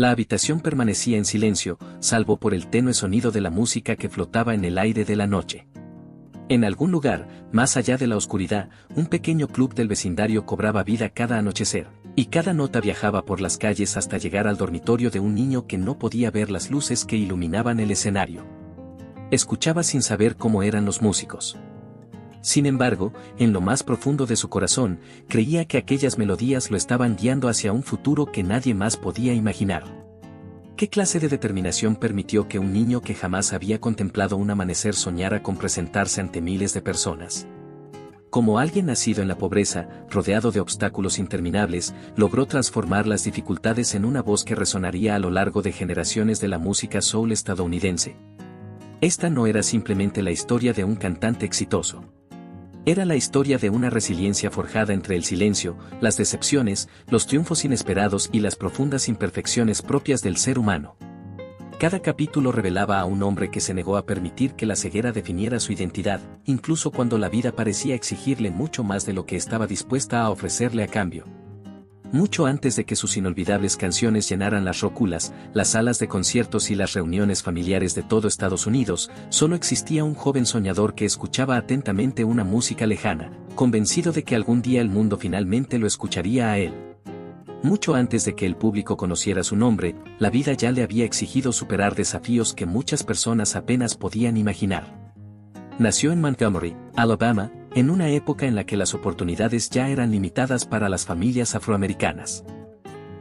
La habitación permanecía en silencio, salvo por el tenue sonido de la música que flotaba en el aire de la noche. En algún lugar, más allá de la oscuridad, un pequeño club del vecindario cobraba vida cada anochecer, y cada nota viajaba por las calles hasta llegar al dormitorio de un niño que no podía ver las luces que iluminaban el escenario. Escuchaba sin saber cómo eran los músicos. Sin embargo, en lo más profundo de su corazón, creía que aquellas melodías lo estaban guiando hacia un futuro que nadie más podía imaginar. ¿Qué clase de determinación permitió que un niño que jamás había contemplado un amanecer soñara con presentarse ante miles de personas? Como alguien nacido en la pobreza, rodeado de obstáculos interminables, logró transformar las dificultades en una voz que resonaría a lo largo de generaciones de la música soul estadounidense. Esta no era simplemente la historia de un cantante exitoso. Era la historia de una resiliencia forjada entre el silencio, las decepciones, los triunfos inesperados y las profundas imperfecciones propias del ser humano. Cada capítulo revelaba a un hombre que se negó a permitir que la ceguera definiera su identidad, incluso cuando la vida parecía exigirle mucho más de lo que estaba dispuesta a ofrecerle a cambio. Mucho antes de que sus inolvidables canciones llenaran las róculas, las salas de conciertos y las reuniones familiares de todo Estados Unidos, solo existía un joven soñador que escuchaba atentamente una música lejana, convencido de que algún día el mundo finalmente lo escucharía a él. Mucho antes de que el público conociera su nombre, la vida ya le había exigido superar desafíos que muchas personas apenas podían imaginar. Nació en Montgomery, Alabama, en una época en la que las oportunidades ya eran limitadas para las familias afroamericanas.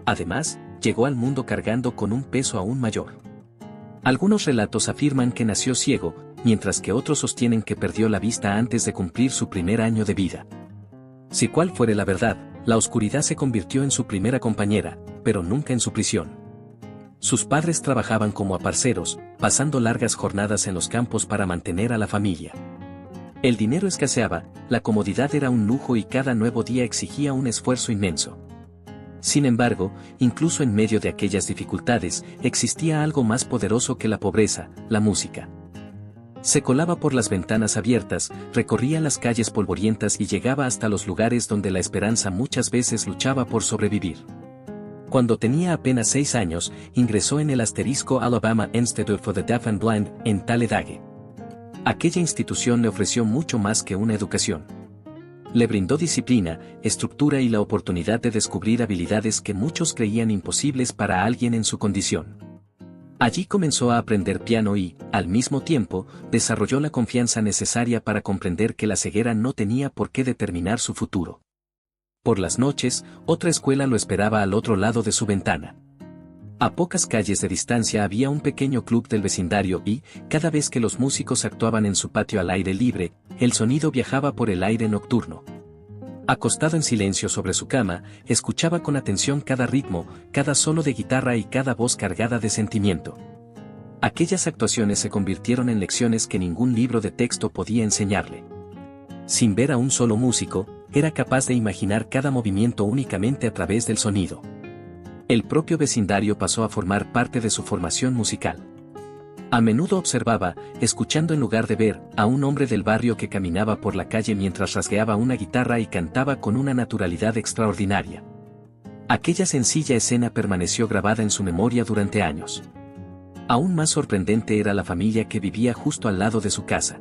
Además, llegó al mundo cargando con un peso aún mayor. Algunos relatos afirman que nació ciego, mientras que otros sostienen que perdió la vista antes de cumplir su primer año de vida. Si cual fuere la verdad, la oscuridad se convirtió en su primera compañera, pero nunca en su prisión. Sus padres trabajaban como aparceros, pasando largas jornadas en los campos para mantener a la familia. El dinero escaseaba, la comodidad era un lujo y cada nuevo día exigía un esfuerzo inmenso. Sin embargo, incluso en medio de aquellas dificultades, existía algo más poderoso que la pobreza, la música. Se colaba por las ventanas abiertas, recorría las calles polvorientas y llegaba hasta los lugares donde la esperanza muchas veces luchaba por sobrevivir. Cuando tenía apenas 6 años, ingresó en el Alabama Institute for the Deaf and Blind, en Talladega. Aquella institución le ofreció mucho más que una educación. Le brindó disciplina, estructura y la oportunidad de descubrir habilidades que muchos creían imposibles para alguien en su condición. Allí comenzó a aprender piano y, al mismo tiempo, desarrolló la confianza necesaria para comprender que la ceguera no tenía por qué determinar su futuro. Por las noches, otra escuela lo esperaba al otro lado de su ventana. A pocas calles de distancia había un pequeño club del vecindario y, cada vez que los músicos actuaban en su patio al aire libre, el sonido viajaba por el aire nocturno. Acostado en silencio sobre su cama, escuchaba con atención cada ritmo, cada solo de guitarra y cada voz cargada de sentimiento. Aquellas actuaciones se convirtieron en lecciones que ningún libro de texto podía enseñarle. Sin ver a un solo músico, era capaz de imaginar cada movimiento únicamente a través del sonido. El propio vecindario pasó a formar parte de su formación musical. A menudo observaba, escuchando en lugar de ver, a un hombre del barrio que caminaba por la calle mientras rasgueaba una guitarra y cantaba con una naturalidad extraordinaria. Aquella sencilla escena permaneció grabada en su memoria durante años. Aún más sorprendente era la familia que vivía justo al lado de su casa.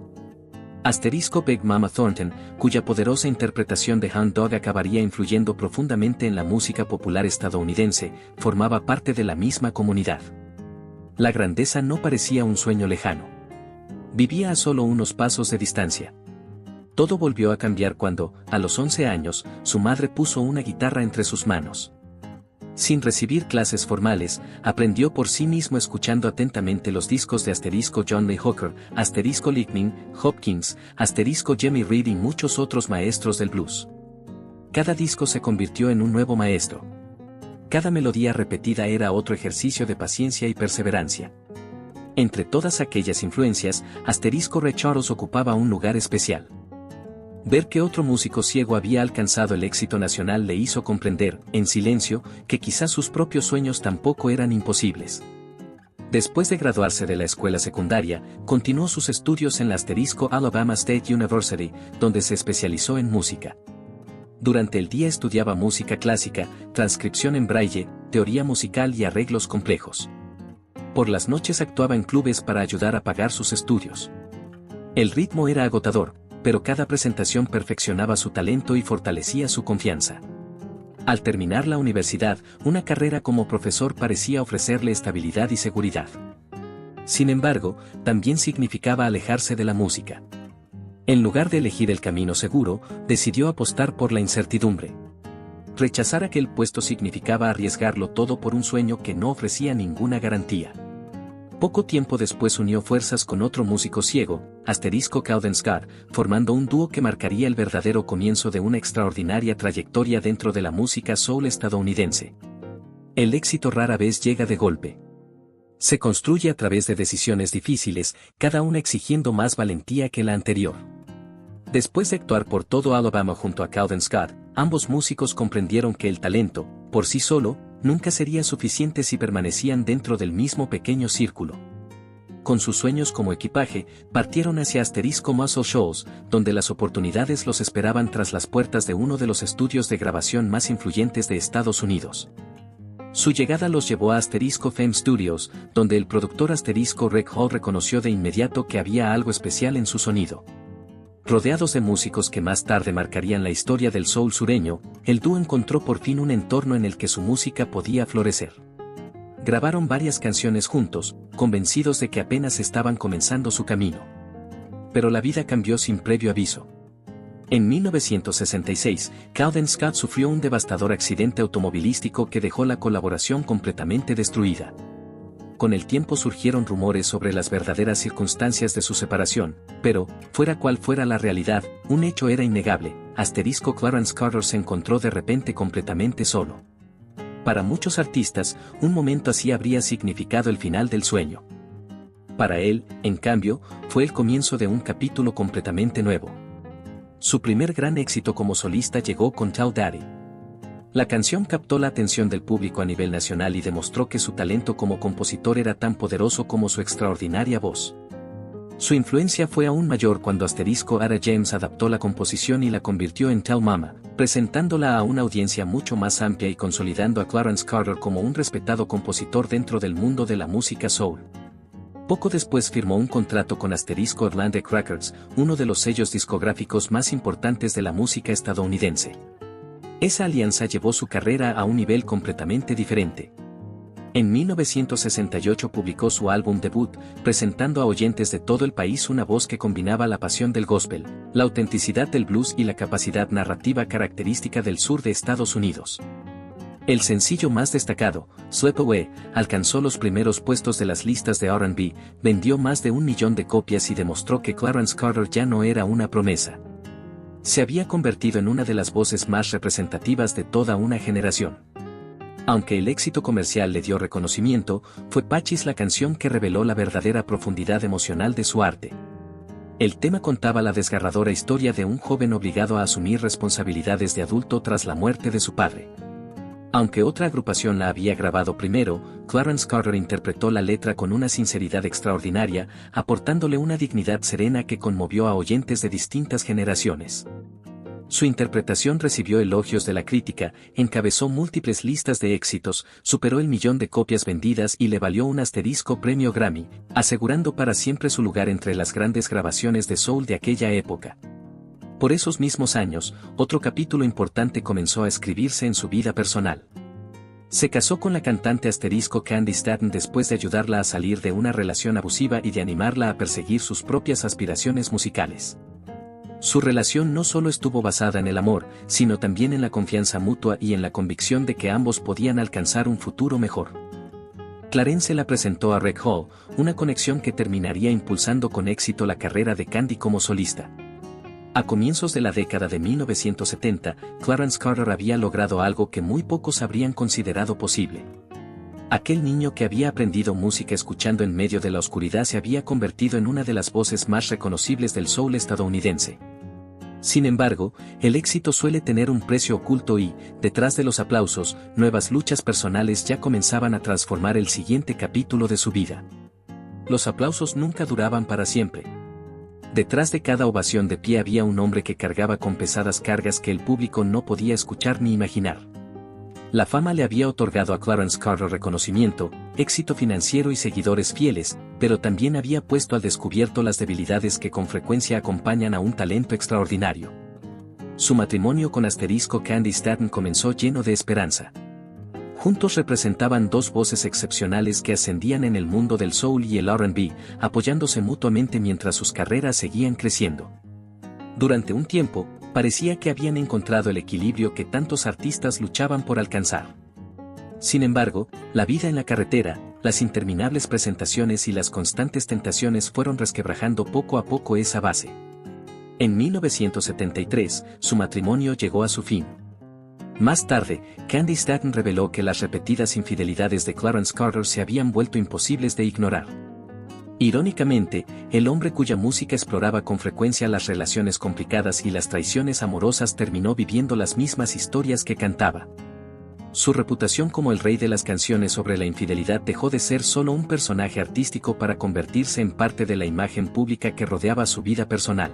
Big Mama Thornton, cuya poderosa interpretación de Hound Dog acabaría influyendo profundamente en la música popular estadounidense, formaba parte de la misma comunidad. La grandeza no parecía un sueño lejano. Vivía a solo unos pasos de distancia. Todo volvió a cambiar cuando, a los 11 años, su madre puso una guitarra entre sus manos. Sin recibir clases formales, aprendió por sí mismo escuchando atentamente los discos de John Lee Hooker, Lightning Hopkins, Jimmy Reed y muchos otros maestros del blues. Cada disco se convirtió en un nuevo maestro. Cada melodía repetida era otro ejercicio de paciencia y perseverancia. Entre todas aquellas influencias, Ray Charles ocupaba un lugar especial. Ver que otro músico ciego había alcanzado el éxito nacional le hizo comprender, en silencio, que quizás sus propios sueños tampoco eran imposibles. Después de graduarse de la escuela secundaria, continuó sus estudios en la Alabama State University, donde se especializó en música. Durante el día estudiaba música clásica, transcripción en braille, teoría musical y arreglos complejos. Por las noches actuaba en clubes para ayudar a pagar sus estudios. El ritmo era agotador, pero cada presentación perfeccionaba su talento y fortalecía su confianza. Al terminar la universidad, una carrera como profesor parecía ofrecerle estabilidad y seguridad. Sin embargo, también significaba alejarse de la música. En lugar de elegir el camino seguro, decidió apostar por la incertidumbre. Rechazar aquel puesto significaba arriesgarlo todo por un sueño que no ofrecía ninguna garantía. Poco tiempo después unió fuerzas con otro músico ciego, Calvin Scott, formando un dúo que marcaría el verdadero comienzo de una extraordinaria trayectoria dentro de la música soul estadounidense. El éxito rara vez llega de golpe. Se construye a través de decisiones difíciles, cada una exigiendo más valentía que la anterior. Después de actuar por todo Alabama junto a Calvin Scott, ambos músicos comprendieron que el talento, por sí solo, nunca sería suficiente si permanecían dentro del mismo pequeño círculo. Con sus sueños como equipaje, partieron hacia Muscle Shoals, donde las oportunidades los esperaban tras las puertas de uno de los estudios de grabación más influyentes de Estados Unidos. Su llegada los llevó a Fame Studios, donde el productor Rick Hall reconoció de inmediato que había algo especial en su sonido. Rodeados de músicos que más tarde marcarían la historia del soul sureño, el dúo encontró por fin un entorno en el que su música podía florecer. Grabaron varias canciones juntos, convencidos de que apenas estaban comenzando su camino. Pero la vida cambió sin previo aviso. En 1966, Calvin Scott sufrió un devastador accidente automovilístico que dejó la colaboración completamente destruida. Con el tiempo surgieron rumores sobre las verdaderas circunstancias de su separación, pero, fuera cual fuera la realidad, un hecho era innegable: Clarence Carter se encontró de repente completamente solo. Para muchos artistas, un momento así habría significado el final del sueño. Para él, en cambio, fue el comienzo de un capítulo completamente nuevo. Su primer gran éxito como solista llegó con Tell Daddy. La canción captó la atención del público a nivel nacional y demostró que su talento como compositor era tan poderoso como su extraordinaria voz. Su influencia fue aún mayor cuando Ara James adaptó la composición y la convirtió en Tell Mama, presentándola a una audiencia mucho más amplia y consolidando a Clarence Carter como un respetado compositor dentro del mundo de la música soul. Poco después firmó un contrato con Atlantic Records, uno de los sellos discográficos más importantes de la música estadounidense. Esa alianza llevó su carrera a un nivel completamente diferente. En 1968 publicó su álbum debut, presentando a oyentes de todo el país una voz que combinaba la pasión del gospel, la autenticidad del blues y la capacidad narrativa característica del sur de Estados Unidos. El sencillo más destacado, Slip Away, alcanzó los primeros puestos de las listas de R&B, vendió más de 1 millón de copias y demostró que Clarence Carter ya no era una promesa. Se había convertido en una de las voces más representativas de toda una generación. Aunque el éxito comercial le dio reconocimiento, fue Patches la canción que reveló la verdadera profundidad emocional de su arte. El tema contaba la desgarradora historia de un joven obligado a asumir responsabilidades de adulto tras la muerte de su padre. Aunque otra agrupación la había grabado primero, Clarence Carter interpretó la letra con una sinceridad extraordinaria, aportándole una dignidad serena que conmovió a oyentes de distintas generaciones. Su interpretación recibió elogios de la crítica, encabezó múltiples listas de éxitos, superó el 1 millón de copias vendidas y le valió un premio Grammy, asegurando para siempre su lugar entre las grandes grabaciones de soul de aquella época. Por esos mismos años, otro capítulo importante comenzó a escribirse en su vida personal. Se casó con la cantante Candy Staton después de ayudarla a salir de una relación abusiva y de animarla a perseguir sus propias aspiraciones musicales. Su relación no solo estuvo basada en el amor, sino también en la confianza mutua y en la convicción de que ambos podían alcanzar un futuro mejor. Clarence la presentó a Rick Hall, una conexión que terminaría impulsando con éxito la carrera de Candy como solista. A comienzos de la década de 1970, Clarence Carter había logrado algo que muy pocos habrían considerado posible. Aquel niño que había aprendido música escuchando en medio de la oscuridad se había convertido en una de las voces más reconocibles del soul estadounidense. Sin embargo, el éxito suele tener un precio oculto y, detrás de los aplausos, nuevas luchas personales ya comenzaban a transformar el siguiente capítulo de su vida. Los aplausos nunca duraban para siempre. Detrás de cada ovación de pie había un hombre que cargaba con pesadas cargas que el público no podía escuchar ni imaginar. La fama le había otorgado a Clarence Carter reconocimiento, éxito financiero y seguidores fieles, pero también había puesto al descubierto las debilidades que con frecuencia acompañan a un talento extraordinario. Su matrimonio con Candy Staton comenzó lleno de esperanza. Juntos representaban dos voces excepcionales que ascendían en el mundo del soul y el R&B, apoyándose mutuamente mientras sus carreras seguían creciendo. Durante un tiempo, parecía que habían encontrado el equilibrio que tantos artistas luchaban por alcanzar. Sin embargo, la vida en la carretera, las interminables presentaciones y las constantes tentaciones fueron resquebrajando poco a poco esa base. En 1973, su matrimonio llegó a su fin. Más tarde, Candy Staton reveló que las repetidas infidelidades de Clarence Carter se habían vuelto imposibles de ignorar. Irónicamente, el hombre cuya música exploraba con frecuencia las relaciones complicadas y las traiciones amorosas terminó viviendo las mismas historias que cantaba. Su reputación como el rey de las canciones sobre la infidelidad dejó de ser solo un personaje artístico para convertirse en parte de la imagen pública que rodeaba su vida personal.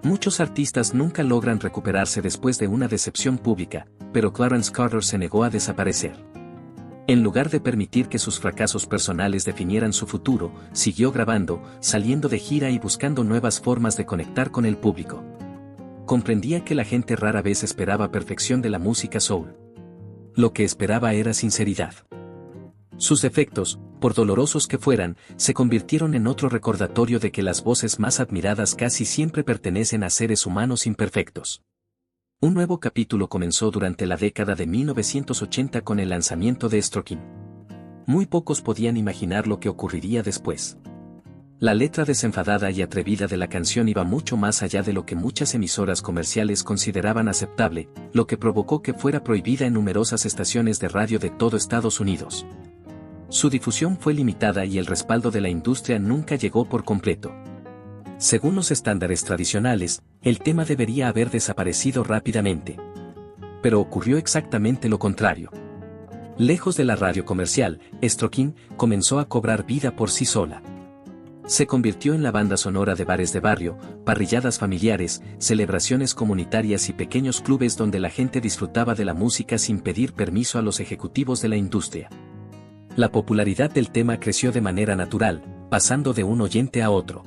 Muchos artistas nunca logran recuperarse después de una decepción pública, pero Clarence Carter se negó a desaparecer. En lugar de permitir que sus fracasos personales definieran su futuro, siguió grabando, saliendo de gira y buscando nuevas formas de conectar con el público. Comprendía que la gente rara vez esperaba perfección de la música soul. Lo que esperaba era sinceridad. Sus defectos, por dolorosos que fueran, se convirtieron en otro recordatorio de que las voces más admiradas casi siempre pertenecen a seres humanos imperfectos. Un nuevo capítulo comenzó durante la década de 1980 con el lanzamiento de Stroking. Muy pocos podían imaginar lo que ocurriría después. La letra desenfadada y atrevida de la canción iba mucho más allá de lo que muchas emisoras comerciales consideraban aceptable, lo que provocó que fuera prohibida en numerosas estaciones de radio de todo Estados Unidos. Su difusión fue limitada y el respaldo de la industria nunca llegó por completo. Según los estándares tradicionales, el tema debería haber desaparecido rápidamente. Pero ocurrió exactamente lo contrario. Lejos de la radio comercial, Stroking comenzó a cobrar vida por sí sola. Se convirtió en la banda sonora de bares de barrio, parrilladas familiares, celebraciones comunitarias y pequeños clubes donde la gente disfrutaba de la música sin pedir permiso a los ejecutivos de la industria. La popularidad del tema creció de manera natural, pasando de un oyente a otro.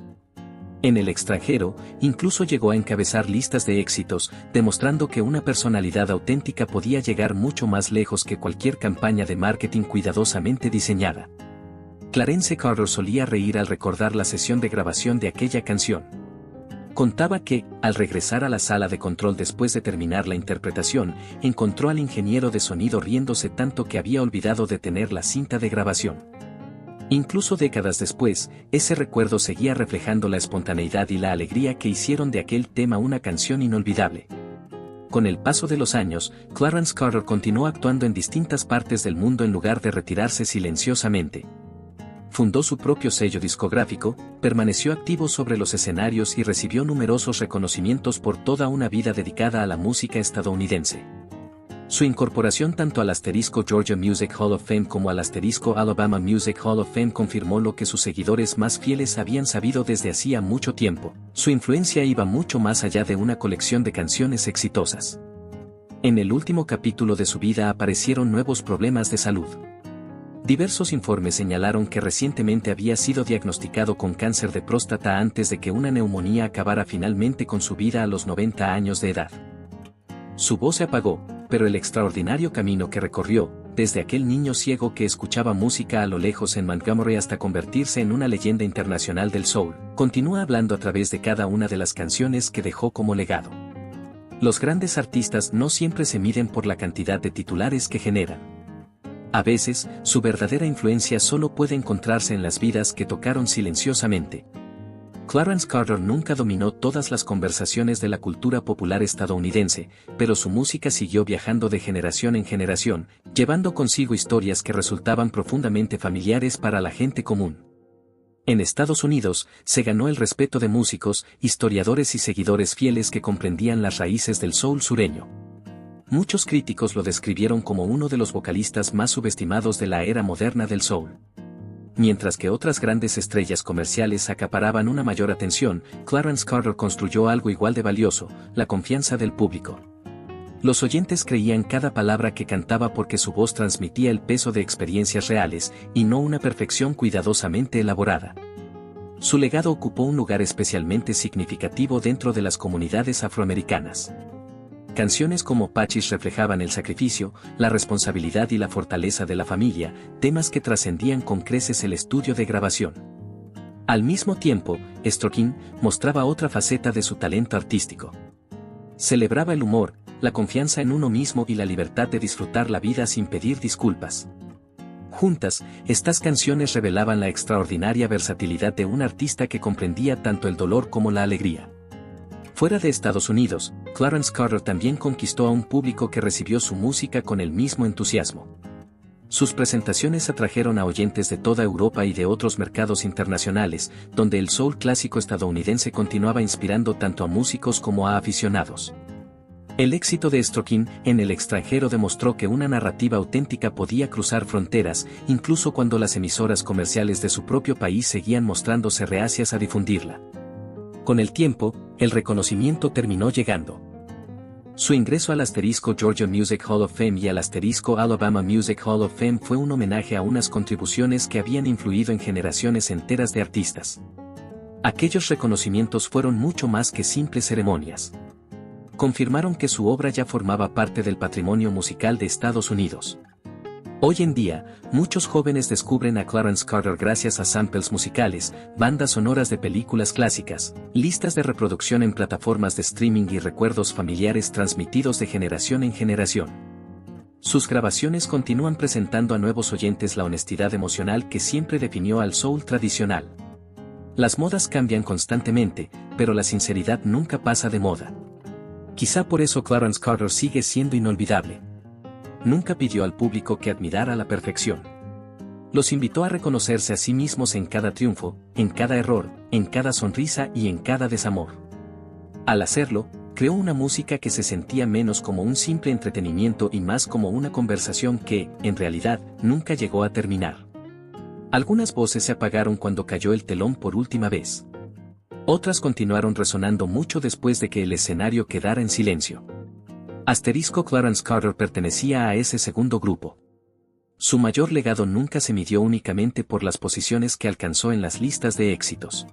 En el extranjero, incluso llegó a encabezar listas de éxitos, demostrando que una personalidad auténtica podía llegar mucho más lejos que cualquier campaña de marketing cuidadosamente diseñada. Clarence Carter solía reír al recordar la sesión de grabación de aquella canción. Contaba que, al regresar a la sala de control después de terminar la interpretación, encontró al ingeniero de sonido riéndose tanto que había olvidado detener la cinta de grabación. Incluso décadas después, ese recuerdo seguía reflejando la espontaneidad y la alegría que hicieron de aquel tema una canción inolvidable. Con el paso de los años, Clarence Carter continuó actuando en distintas partes del mundo en lugar de retirarse silenciosamente. Fundó su propio sello discográfico, permaneció activo sobre los escenarios y recibió numerosos reconocimientos por toda una vida dedicada a la música estadounidense. Su incorporación tanto al Georgia Music Hall of Fame como al Alabama Music Hall of Fame confirmó lo que sus seguidores más fieles habían sabido desde hacía mucho tiempo: su influencia iba mucho más allá de una colección de canciones exitosas. En el último capítulo de su vida aparecieron nuevos problemas de salud. Diversos informes señalaron que recientemente había sido diagnosticado con cáncer de próstata antes de que una neumonía acabara finalmente con su vida a los 90 años de edad. Su voz se apagó, pero el extraordinario camino que recorrió, desde aquel niño ciego que escuchaba música a lo lejos en Montgomery hasta convertirse en una leyenda internacional del soul, continúa hablando a través de cada una de las canciones que dejó como legado. Los grandes artistas no siempre se miden por la cantidad de titulares que generan. A veces, su verdadera influencia solo puede encontrarse en las vidas que tocaron silenciosamente. Clarence Carter nunca dominó todas las conversaciones de la cultura popular estadounidense, pero su música siguió viajando de generación en generación, llevando consigo historias que resultaban profundamente familiares para la gente común. En Estados Unidos, se ganó el respeto de músicos, historiadores y seguidores fieles que comprendían las raíces del soul sureño. Muchos críticos lo describieron como uno de los vocalistas más subestimados de la era moderna del soul. mientras que otras grandes estrellas comerciales acaparaban una mayor atención, Clarence Carter construyó algo igual de valioso, la confianza del público. Los oyentes creían cada palabra que cantaba porque su voz transmitía el peso de experiencias reales, y no una perfección cuidadosamente elaborada. Su legado ocupó un lugar especialmente significativo dentro de las comunidades afroamericanas. Canciones como Patches reflejaban el sacrificio, la responsabilidad y la fortaleza de la familia, temas que trascendían con creces el estudio de grabación. Al mismo tiempo, Strokin mostraba otra faceta de su talento artístico. Celebraba el humor, la confianza en uno mismo y la libertad de disfrutar la vida sin pedir disculpas. Juntas, estas canciones revelaban la extraordinaria versatilidad de un artista que comprendía tanto el dolor como la alegría. Fuera de Estados Unidos, Clarence Carter también conquistó a un público que recibió su música con el mismo entusiasmo. Sus presentaciones atrajeron a oyentes de toda Europa y de otros mercados internacionales, donde el soul clásico estadounidense continuaba inspirando tanto a músicos como a aficionados. El éxito de Strokin en el extranjero demostró que una narrativa auténtica podía cruzar fronteras, incluso cuando las emisoras comerciales de su propio país seguían mostrándose reacias a difundirla. Con el tiempo, el reconocimiento terminó llegando. Su ingreso al Georgia Music Hall of Fame y al Alabama Music Hall of Fame fue un homenaje a unas contribuciones que habían influido en generaciones enteras de artistas. Aquellos reconocimientos fueron mucho más que simples ceremonias. Confirmaron que su obra ya formaba parte del patrimonio musical de Estados Unidos. Hoy en día, muchos jóvenes descubren a Clarence Carter gracias a samples musicales, bandas sonoras de películas clásicas, listas de reproducción en plataformas de streaming y recuerdos familiares transmitidos de generación en generación. Sus grabaciones continúan presentando a nuevos oyentes la honestidad emocional que siempre definió al soul tradicional. Las modas cambian constantemente, pero la sinceridad nunca pasa de moda. Quizá por eso Clarence Carter sigue siendo inolvidable. Nunca pidió al público que admirara la perfección. Los invitó a reconocerse a sí mismos en cada triunfo, en cada error, en cada sonrisa y en cada desamor. Al hacerlo, creó una música que se sentía menos como un simple entretenimiento y más como una conversación que, en realidad, nunca llegó a terminar. Algunas voces se apagaron cuando cayó el telón por última vez. Otras continuaron resonando mucho después de que el escenario quedara en silencio. Clarence Carter pertenecía a ese segundo grupo. Su mayor legado nunca se midió únicamente por las posiciones que alcanzó en las listas de éxitos.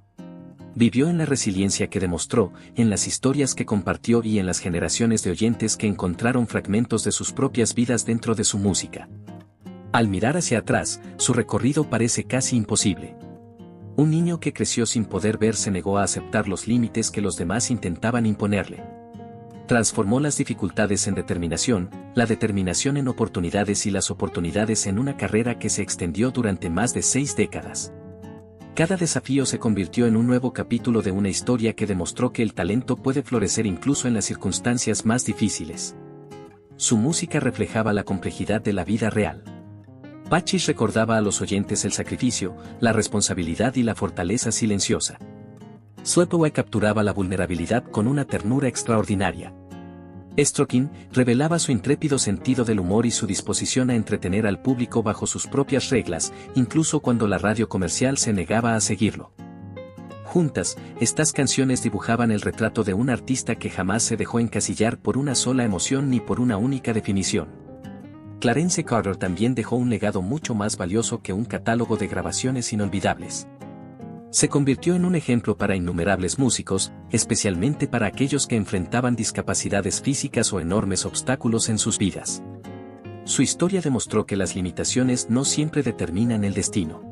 Vivió en la resiliencia que demostró, en las historias que compartió y en las generaciones de oyentes que encontraron fragmentos de sus propias vidas dentro de su música. Al mirar hacia atrás, su recorrido parece casi imposible. Un niño que creció sin poder ver se negó a aceptar los límites que los demás intentaban imponerle. Transformó las dificultades en determinación, la determinación en oportunidades y las oportunidades en una carrera que se extendió durante más de 6 décadas. Cada desafío se convirtió en un nuevo capítulo de una historia que demostró que el talento puede florecer incluso en las circunstancias más difíciles. Su música reflejaba la complejidad de la vida real. Patches recordaba a los oyentes el sacrificio, la responsabilidad y la fortaleza silenciosa. Sleepaway capturaba la vulnerabilidad con una ternura extraordinaria. Strokin revelaba su intrépido sentido del humor y su disposición a entretener al público bajo sus propias reglas, incluso cuando la radio comercial se negaba a seguirlo. Juntas, estas canciones dibujaban el retrato de un artista que jamás se dejó encasillar por una sola emoción ni por una única definición. Clarence Carter también dejó un legado mucho más valioso que un catálogo de grabaciones inolvidables. Se convirtió en un ejemplo para innumerables músicos, especialmente para aquellos que enfrentaban discapacidades físicas o enormes obstáculos en sus vidas. Su historia demostró que las limitaciones no siempre determinan el destino.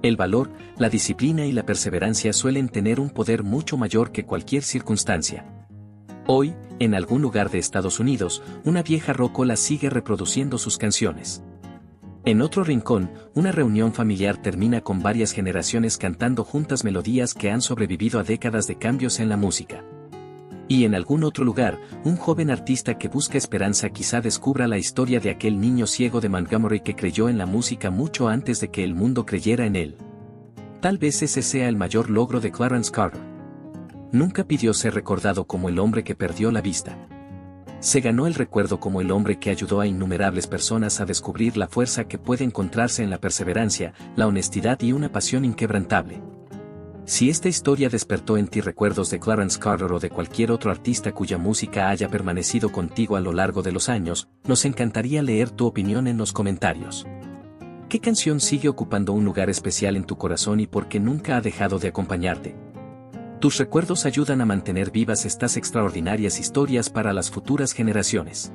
El valor, la disciplina y la perseverancia suelen tener un poder mucho mayor que cualquier circunstancia. Hoy, en algún lugar de Estados Unidos, una vieja rocola sigue reproduciendo sus canciones. En otro rincón, una reunión familiar termina con varias generaciones cantando juntas melodías que han sobrevivido a décadas de cambios en la música. Y en algún otro lugar, un joven artista que busca esperanza quizá descubra la historia de aquel niño ciego de Montgomery que creyó en la música mucho antes de que el mundo creyera en él. Tal vez ese sea el mayor logro de Clarence Carter. Nunca pidió ser recordado como el hombre que perdió la vista. Se ganó el recuerdo como el hombre que ayudó a innumerables personas a descubrir la fuerza que puede encontrarse en la perseverancia, la honestidad y una pasión inquebrantable. Si esta historia despertó en ti recuerdos de Clarence Carter o de cualquier otro artista cuya música haya permanecido contigo a lo largo de los años, nos encantaría leer tu opinión en los comentarios. ¿Qué canción sigue ocupando un lugar especial en tu corazón y por qué nunca ha dejado de acompañarte? Tus recuerdos ayudan a mantener vivas estas extraordinarias historias para las futuras generaciones.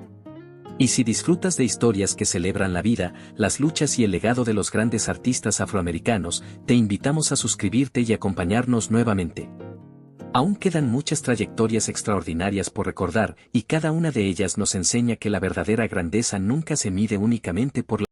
Y si disfrutas de historias que celebran la vida, las luchas y el legado de los grandes artistas afroamericanos, te invitamos a suscribirte y acompañarnos nuevamente. Aún quedan muchas trayectorias extraordinarias por recordar, y cada una de ellas nos enseña que la verdadera grandeza nunca se mide únicamente por la